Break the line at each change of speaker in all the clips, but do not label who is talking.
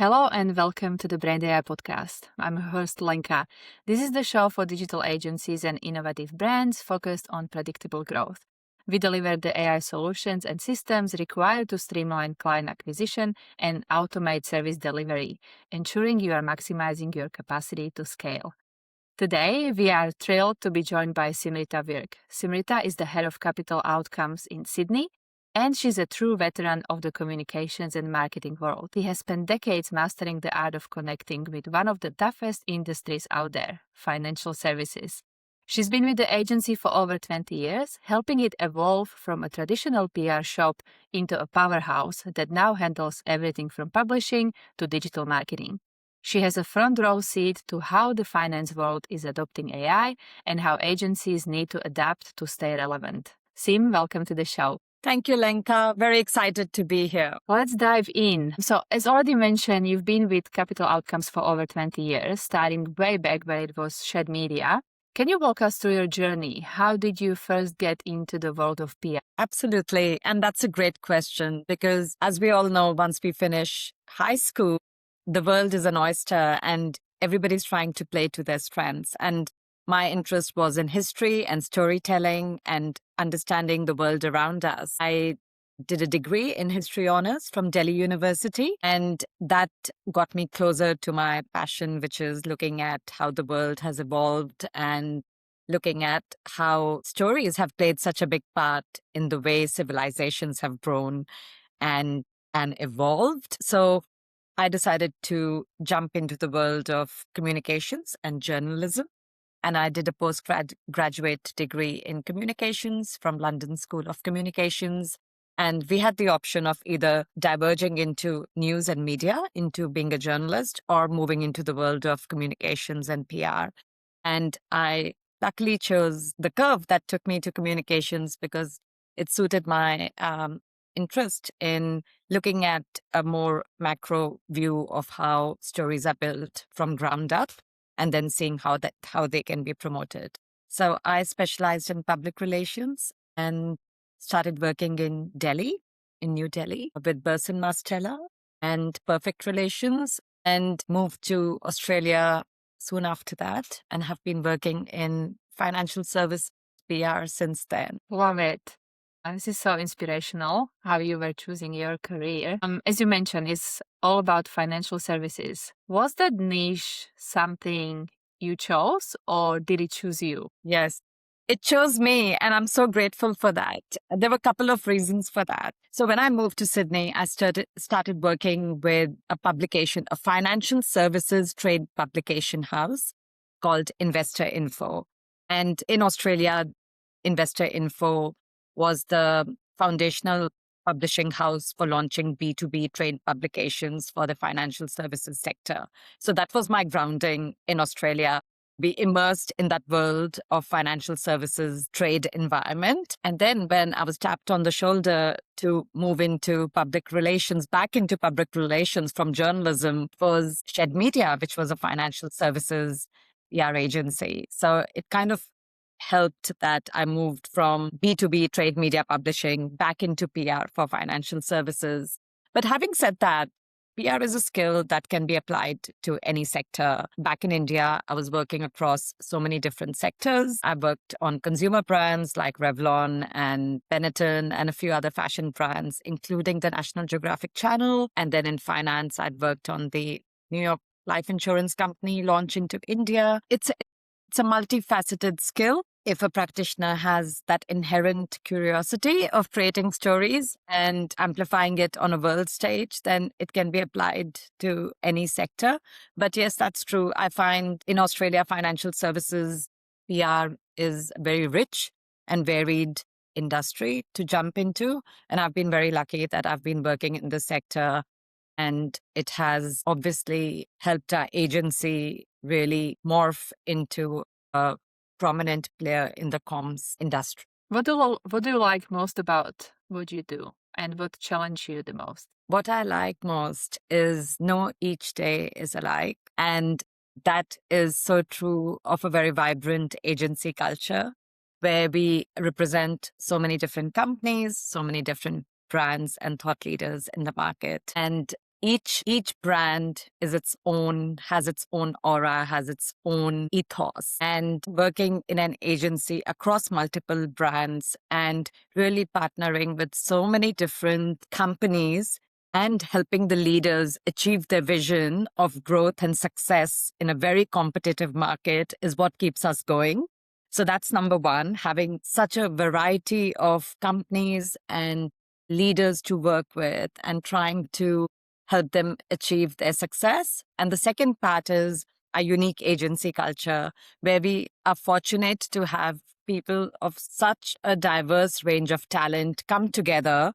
Hello and welcome to the Brand AI podcast. I'm your host Lenka. This is the show for digital agencies and innovative brands focused on predictable growth. We deliver the AI solutions and systems required to streamline client acquisition and automate service delivery, ensuring you are maximizing your capacity to scale. Today, we are thrilled to be joined by Simrita Virk. Simrita is the head of capital outcomes in Sydney, and she's a true veteran of the communications and marketing world. She has spent decades mastering the art of connecting with one of the toughest industries out there, financial services. She's been with the agency for over 20 years, helping it evolve from a traditional PR shop into a powerhouse that now handles everything from publishing to digital marketing. She has a front row seat to how the finance world is adopting AI and how agencies need to adapt to stay relevant. Sim, welcome to the show.
Thank you, Lenka. Very excited to be here.
Let's dive in. So, as already mentioned, you've been with Capital Outcomes for over 20 years, starting way back where it was Shed Media. Can you walk us through your journey? How did you first get into the world of PR?
Absolutely. And that's a great question because, as we all know, once we finish high school, the world is an oyster and everybody's trying to play to their strengths. And my interest was in history and storytelling and understanding the world around us. I did a degree in history honors from Delhi University, and that got me closer to my passion, which is looking at how the world has evolved and looking at how stories have played such a big part in the way civilizations have grown and evolved. So I decided to jump into the world of communications and journalism. And I did a postgraduate degree in communications from London School of Communications. And we had the option of either diverging into news and media, into being a journalist, or moving into the world of communications and PR. And I luckily chose the curve that took me to communications because it suited my interest in looking at a more macro view of how stories are built from ground up, and then seeing how they can be promoted. So I specialized in public relations and started working in New Delhi, with Burson Marsteller and Perfect Relations, and moved to Australia soon after that, and have been working in financial service PR since then.
Love it. This is so inspirational how you were choosing your career. As you mentioned, it's all about financial services. Was that niche something you chose or did it choose you?
Yes, it chose me, and I'm so grateful for that. There were a couple of reasons for that. So when I moved to Sydney, I started working with a publication, a financial services trade publication house called Investor Info. And in Australia, Investor Info was the foundational publishing house for launching B2B trade publications for the financial services sector. So that was my grounding in Australia. Be immersed in that world of financial services trade environment. And then when I was tapped on the shoulder to move into public relations, back into public relations from journalism, was Shed Media, which was a financial services PR agency. So it kind of helped that I moved from B2B trade media publishing back into PR for financial services. But having said that, PR is a skill that can be applied to any sector. Back in India, I was working across so many different sectors. I worked on consumer brands like Revlon and Benetton and a few other fashion brands, including the National Geographic Channel. And then in finance, I'd worked on the New York life insurance company launch into India. It's a multifaceted skill. If a practitioner has that inherent curiosity of creating stories and amplifying it on a world stage, then it can be applied to any sector. But yes, that's true. I find in Australia, financial services PR is a very rich and varied industry to jump into. And I've been very lucky that I've been working in this sector, and it has obviously helped our agency really morph into a prominent player in the comms industry.
What do you like most about what you do, and what challenged you the most?
What I like most is no each day is alike. And that is so true of a very vibrant agency culture where we represent so many different companies, so many different brands and thought leaders in the market. And each brand has its own aura, has its own ethos. And working in an agency across multiple brands and really partnering with so many different companies and helping the leaders achieve their vision of growth and success in a very competitive market is what keeps us going. So that's number one, having such a variety of companies and leaders to work with and trying to help them achieve their success. And the second part is a unique agency culture where we are fortunate to have people of such a diverse range of talent come together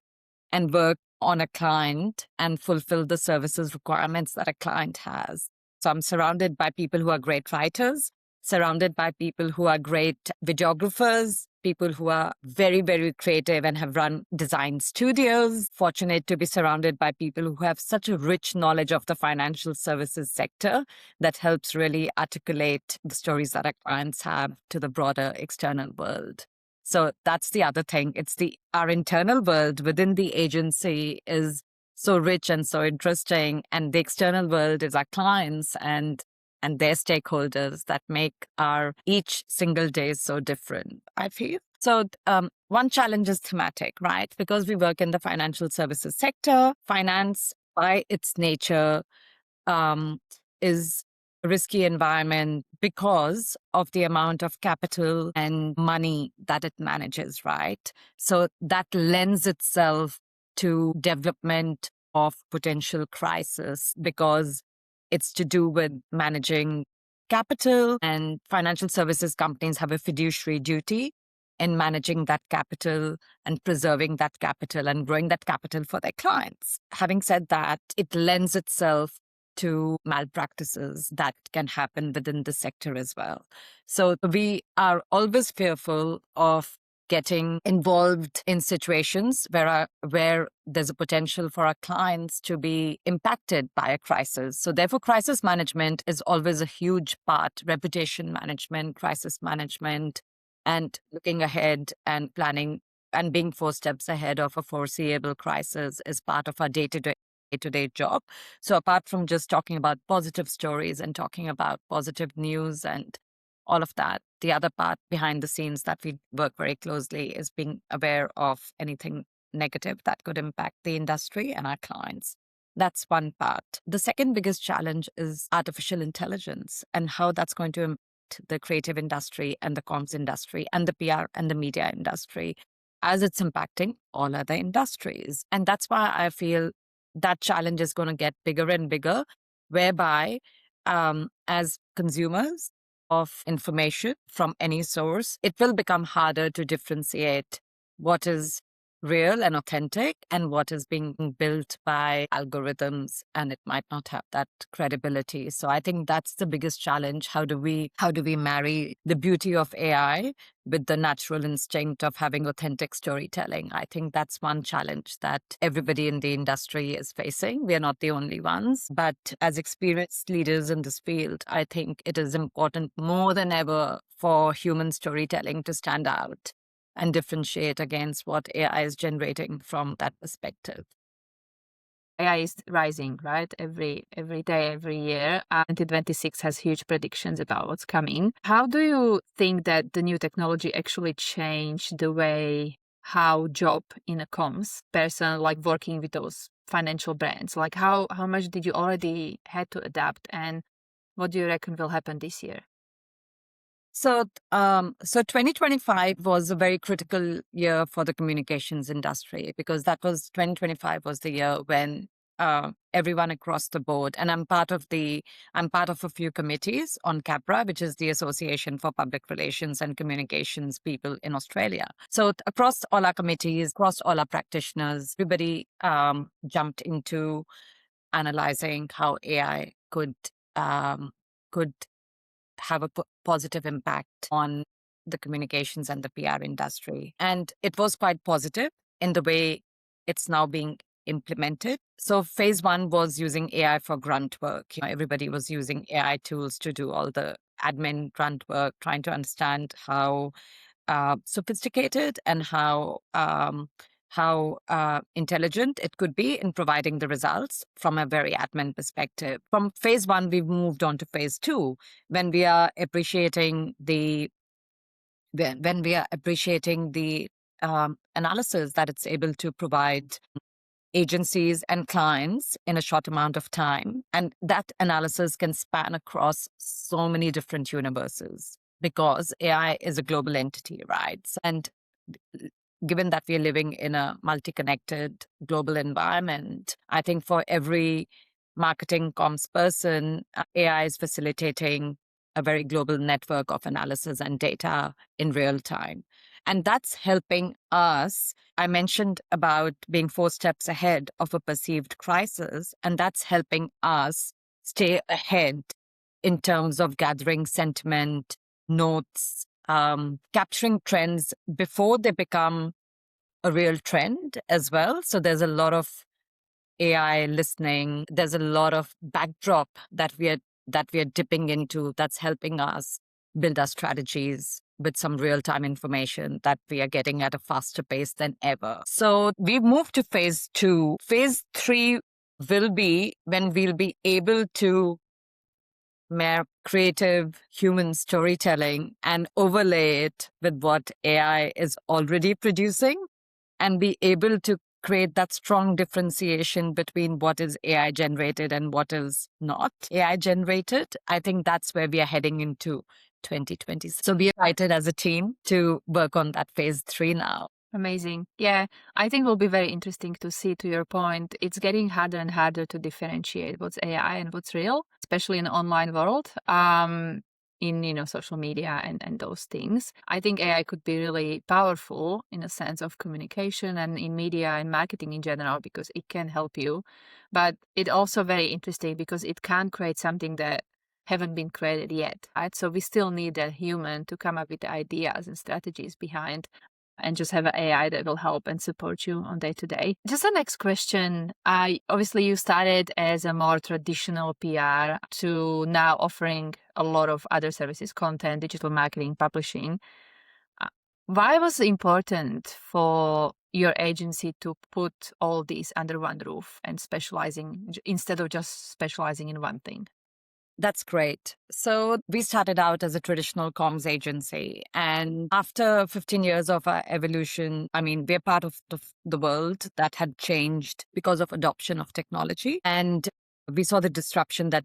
and work on a client and fulfill the services requirements that a client has. So I'm surrounded by people who are great writers, surrounded by people who are great videographers, people who are very, very creative and have run design studios. Fortunate to be surrounded by people who have such a rich knowledge of the financial services sector that helps really articulate the stories that our clients have to the broader external world. So that's the other thing. It's our internal world within the agency is so rich and so interesting. And the external world is our clients and their stakeholders that make our each single day so different, I feel. So one challenge is thematic, right? Because we work in the financial services sector, finance by its nature is a risky environment because of the amount of capital and money that it manages, right? So that lends itself to development of potential crisis because it's to do with managing capital, and financial services companies have a fiduciary duty in managing that capital and preserving that capital and growing that capital for their clients. Having said that, it lends itself to malpractices that can happen within the sector as well. So we are always fearful of getting involved in situations where there's a potential for our clients to be impacted by a crisis. So therefore, crisis management is always a huge part, reputation management, crisis management, and looking ahead and planning and being 4 steps ahead of a foreseeable crisis is part of our day-to-day job. So apart from just talking about positive stories and talking about positive news and all of that, the other part behind the scenes that we work very closely is being aware of anything negative that could impact the industry and our clients. That's one part. The second biggest challenge is artificial intelligence and how that's going to impact the creative industry and the comms industry and the PR and the media industry as it's impacting all other industries. And that's why I feel that challenge is going to get bigger and bigger, whereby as consumers of information from any source, it will become harder to differentiate what is real and authentic and what is being built by algorithms, and it might not have that credibility. So I think that's the biggest challenge. How do we marry the beauty of AI with the natural instinct of having authentic storytelling? I think that's one challenge that everybody in the industry is facing. We are not the only ones, but as experienced leaders in this field, I think it is important more than ever for human storytelling to stand out and differentiate against what AI is generating from that perspective.
AI is rising, right? Every day, every year. 2026 has huge predictions about what's coming. How do you think that the new technology actually changed the way how job in a comms person, like working with those financial brands? Like how much did you already had to adapt, and what do you reckon will happen this year?
So 2025 was a very critical year for the communications industry because 2025 was the year when everyone across the board, and I'm part of a few committees on CAPRA, which is the Association for Public Relations and Communications People in Australia. So across all our committees, across all our practitioners, everybody jumped into analyzing how AI could have a positive impact on the communications and the PR industry. And it was quite positive in the way it's now being implemented. So phase one was using AI for grunt work. Everybody was using AI tools to do all the admin grunt work, trying to understand how sophisticated and how how intelligent it could be in providing the results from a very admin perspective. From phase one, we've moved on to phase two, when we are appreciating the analysis that it's able to provide agencies and clients in a short amount of time. And that analysis can span across so many different universes because AI is a global entity, right? And given that we're living in a multi-connected global environment, I think for every marketing comms person, AI is facilitating a very global network of analysis and data in real time. And that's helping us. I mentioned about being 4 steps ahead of a perceived crisis, and that's helping us stay ahead in terms of gathering sentiment, notes, capturing trends before they become a real trend as well. So there's a lot of AI listening. There's a lot of backdrop that we are dipping into that's helping us build our strategies with some real-time information that we are getting at a faster pace than ever. So we've moved to phase two. Phase three will be when we'll be able to mere creative human storytelling and overlay it with what AI is already producing and be able to create that strong differentiation between what is AI generated and what is not AI generated. I think that's where we are heading into 2020. So we are excited as a team to work on that phase three now.
Amazing. Yeah, I think it will be very interesting to see, to your point, it's getting harder and harder to differentiate what's AI and what's real, especially in the online world, in social media and those things. I think AI could be really powerful in a sense of communication and in media and marketing in general because it can help you. But it's also very interesting because it can create something that haven't been created yet, right? So we still need a human to come up with the ideas and strategies behind and just have an AI that will help and support you on day to day. Just the next question. Obviously, you started as a more traditional PR to now offering a lot of other services, content, digital marketing, publishing. Why was it important for your agency to put all these under one roof and specializing instead of just specializing in one thing?
That's great. So we started out as a traditional comms agency. And after 15 years of our evolution, I mean, we're part of the world that had changed because of adoption of technology. And we saw the disruption that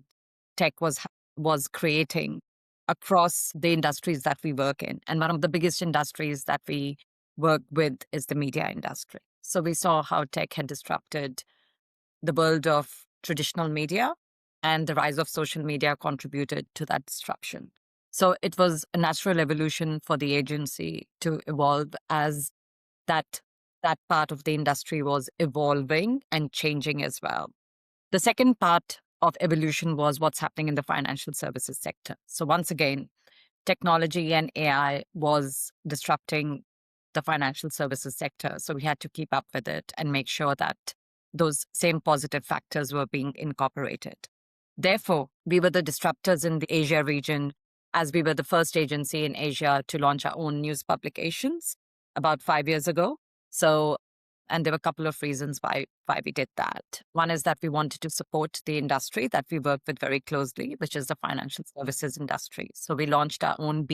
tech was creating across the industries that we work in. And one of the biggest industries that we work with is the media industry. So we saw how tech had disrupted the world of traditional media, and the rise of social media contributed to that disruption. So it was a natural evolution for the agency to evolve as that part of the industry was evolving and changing as well. The second part of evolution was what's happening in the financial services sector. So once again, technology and AI was disrupting the financial services sector. So we had to keep up with it and make sure that those same positive factors were being incorporated. Therefore, we were the disruptors in the Asia region, as we were the first agency in Asia to launch our own news publications about 5 years ago. And there were a couple of reasons why we did that. One is that we wanted to support the industry that we work with very closely, which is the financial services industry. So we launched our own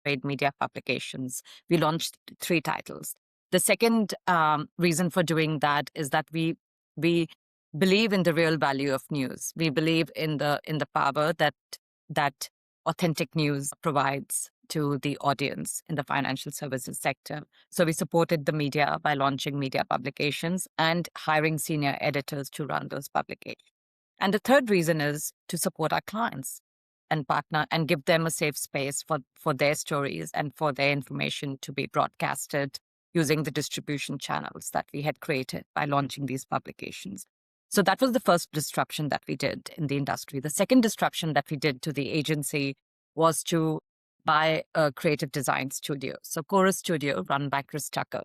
paid media publications. We launched 3 titles. The second reason for doing that is that we believe in the real value of news. We believe in the power that authentic news provides to the audience in the financial services sector. So we supported the media by launching media publications and hiring senior editors to run those publications. And the third reason is to support our clients and partner and give them a safe space for their stories and for their information to be broadcasted using the distribution channels that we had created by launching these publications. So that was the first disruption that we did in the industry. The second disruption that we did to the agency was to buy a creative design studio. So Chorus Studio, run by Chris Tucker.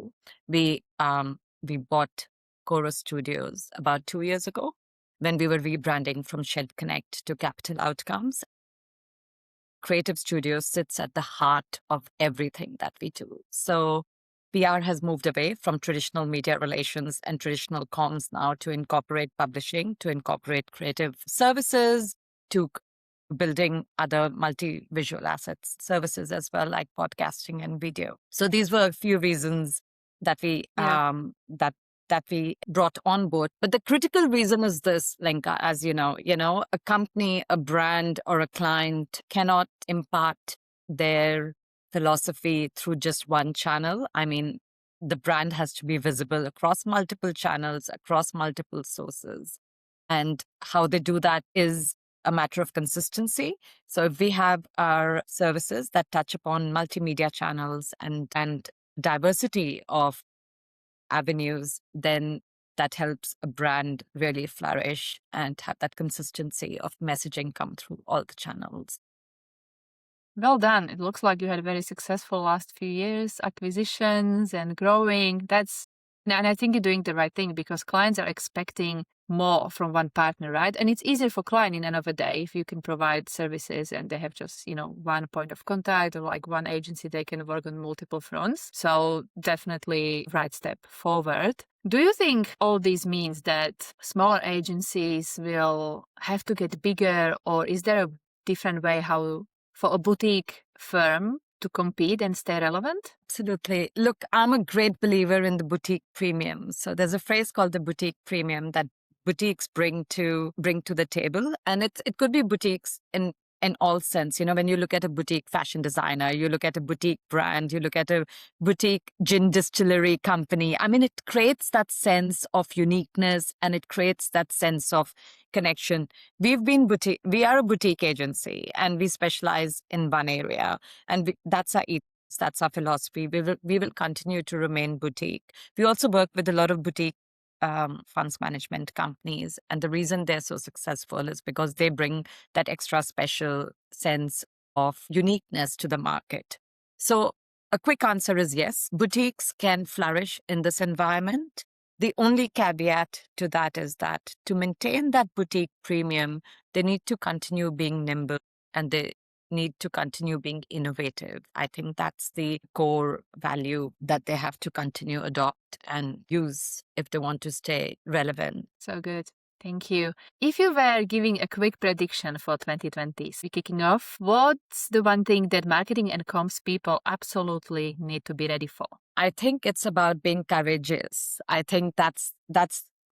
We bought Chorus Studios about 2 years ago when we were rebranding from Shed Connect to Capital Outcomes. Creative Studio sits at the heart of everything that we do. So PR has moved away from traditional media relations and traditional comms now to incorporate publishing, to incorporate creative services, to building other multi-visual assets services as well, like podcasting and video. So these were a few reasons that we
Yeah.
that we brought on board. But the critical reason is this, Lenka, as you know, a company, a brand, or a client cannot impart their philosophy through just one channel. I mean, the brand has to be visible across multiple channels, across multiple sources. And how they do that is a matter of consistency. So if we have our services that touch upon multimedia channels and diversity of avenues, then that helps a brand really flourish and have that consistency of messaging come through all the channels.
Well done. It looks like you had a very successful last few years, acquisitions and growing. And I think you're doing the right thing because clients are expecting more from one partner, right? And it's easier for client in the end of the day if you can provide services and they have just, one point of contact or like one agency, they can work on multiple fronts. So definitely right step forward. Do you think all this means that smaller agencies will have to get bigger, or is there a different way how for a boutique firm to compete and stay relevant?
Absolutely. Look, I'm a great believer in the boutique premium. So there's a phrase called the boutique premium that boutiques bring to the table, and it could be boutiques in all sense. When you look at a boutique fashion designer, you look at a boutique brand, you look at a boutique gin distillery company. I mean, it creates that sense of uniqueness and it creates that sense of connection. We are a boutique agency and we specialize in one area, and that's our ethos. That's our philosophy. We will continue to remain boutique. We also work with a lot of boutique funds management companies. And the reason they're so successful is because they bring that extra special sense of uniqueness to the market. So a quick answer is yes, boutiques can flourish in this environment. The only caveat to that is that to maintain that boutique premium, they need to continue being nimble and they need to continue being innovative. I think that's the core value that they have to continue adopt and use if they want to stay relevant.
So good. Thank you. If you were giving a quick prediction for 2020, so kicking off, what's the one thing that marketing and comms people absolutely need to be ready for?
I think it's about being courageous. I think that's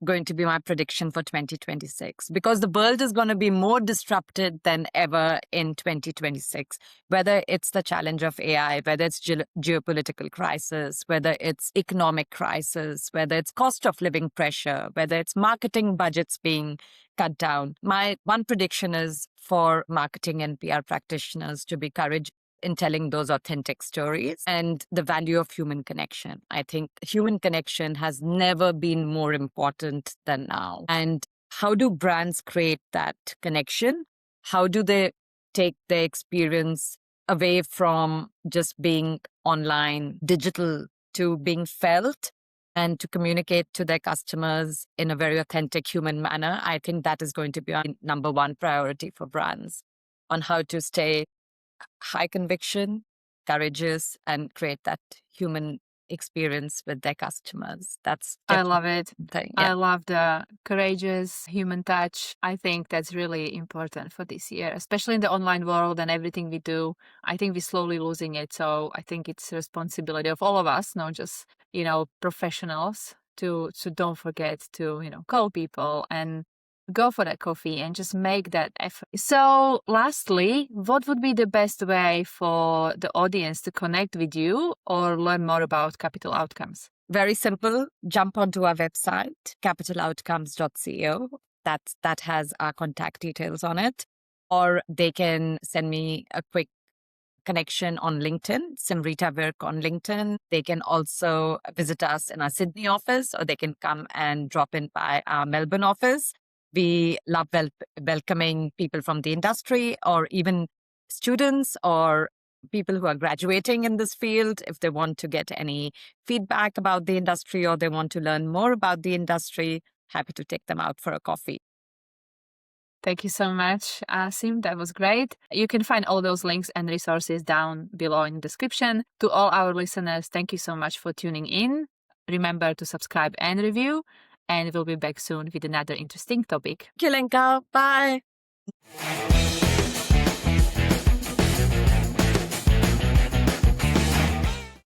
going to be my prediction for 2026 because the world is going to be more disrupted than ever in 2026, whether it's the challenge of AI, whether it's geopolitical crisis, whether it's economic crisis, whether it's cost of living pressure, whether it's marketing budgets being cut down. My one prediction is for marketing and PR practitioners to be courageous in telling those authentic stories and the value of human connection. I think human connection has never been more important than now. And how do brands create that connection? How do they take their experience away from just being online, digital, to being felt and to communicate to their customers in a very authentic human manner? I think that is going to be our number one priority for brands on how to stay high conviction, courageous, and create that human experience with their customers.
I love it.
Yeah.
I love the courageous human touch. I think that's really important for this year, especially in the online world and everything we do. I think we're slowly losing it. So I think it's a responsibility of all of us, not just, professionals, to don't forget to, call people and go for that coffee and just make that effort. So lastly, what would be the best way for the audience to connect with you or learn more about Capital Outcomes?
Very simple. Jump onto our website, capitaloutcomes.co. That has our contact details on it. Or they can send me a quick connection on LinkedIn, Simrita Virk on LinkedIn. They can also visit us in our Sydney office, or they can come and drop in by our Melbourne office. We love welcoming people from the industry or even students or people who are graduating in this field. If they want to get any feedback about the industry or they want to learn more about the industry, happy to take them out for a coffee.
Thank you so much, Sim. That was great. You can find all those links and resources down below in the description. To all our listeners, thank you so much for tuning in. Remember to subscribe and review, and we'll be back soon with another interesting topic.
Thank you, Lenka. Bye.